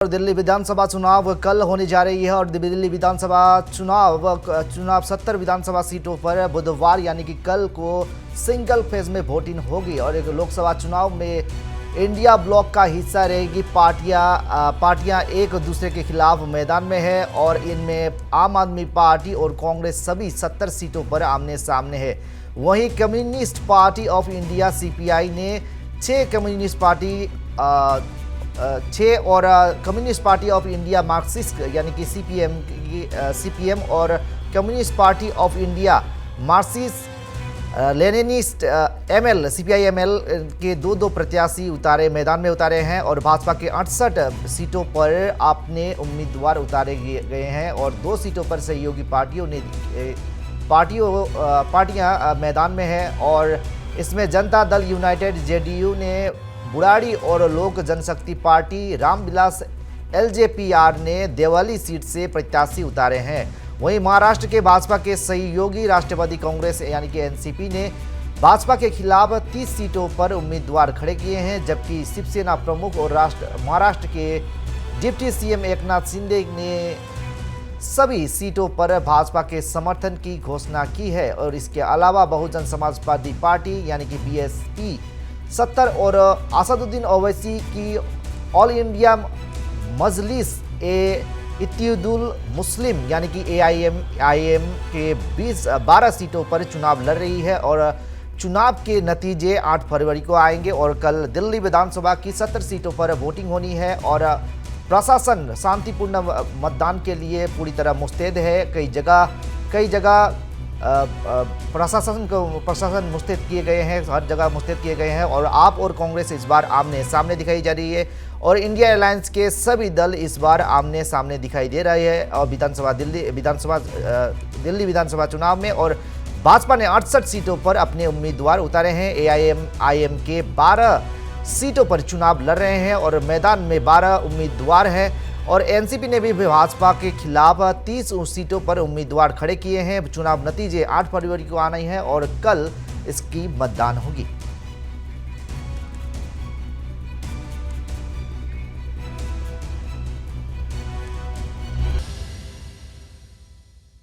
और दिल्ली विधानसभा चुनाव कल होने जा रही है और दिल्ली विधानसभा चुनाव 70 विधानसभा सीटों पर बुधवार यानी कि कल को सिंगल फेज में वोटिंग होगी और एक लोकसभा चुनाव में इंडिया ब्लॉक का हिस्सा रहेगी। पार्टियां एक दूसरे के खिलाफ मैदान में है और इनमें आम आदमी पार्टी और कांग्रेस सभी 70 सीटों पर आमने सामने है। वहीं communist party of India CPI ने 6 और communist party of India Marxist यानी कि CPM और communist party of India Marxist Leninist ML CPI ML के दो प्रत्याशी मैदान में उतारे हैं और भाजपा के 68 सीटों पर अपने उम्मीदवार उतारे गए हैं और 2 सीटों पर सहयोगी पार्टियां मैदान में हैं और इसमें जनता दल यूनाइटेड JDU ने बुराड़ी और लोक जनशक्ति पार्टी रामविलास LJPR ने देवली सीट से प्रत्याशी उतारे हैं। वहीं महाराष्ट्र के भाजपा के सहयोगी राष्ट्रवादी कांग्रेस यानी कि NCP ने भाजपा के खिलाफ 30 सीटों पर उम्मीदवार खड़े किए हैं, जबकि शिवसेना प्रमुख और महाराष्ट्र के डिप्टी CM एकनाथ शिंदे ने सभी सीटों पर भाजपा के समर्थन की घोषणा की है और इसके अलावा बहुजन समाज पार्टी यानी कि BSP 70 और असदुद्दीन ओवैसी की ऑल इंडिया मजलिस इत्तेहादुल मुस्लिम यानी कि AIM के 12 सीटों पर चुनाव लड़ रही है और चुनाव के नतीजे 8 फरवरी को आएंगे और कल दिल्ली विधानसभा की 70 सीटों पर वोटिंग होनी है और प्रशासन शांतिपूर्ण मतदान के लिए पूरी तरह मुस्तैद है। कई जगह प्रशासन मुस्तैद किए गए हैं, हर जगह मुस्तैद किए गए हैं और आप और कांग्रेस इस बार आमने सामने दिखाई जा रही है और इंडिया अलायंस के सभी दल इस बार आमने सामने दिखाई दे रहे हैं और दिल्ली विधानसभा चुनाव में और भाजपा ने 68 सीटों पर अपने उम्मीदवार उतारे हैं। AIM के 12 सीटों पर चुनाव लड़ रहे हैं और मैदान में 12 उम्मीदवार हैं और NCP ने भी भाजपा के खिलाफ 30 सीटों पर उम्मीदवार खड़े किए हैं। चुनाव नतीजे 8 फरवरी को आने हैं और कल इसकी मतदान होगी।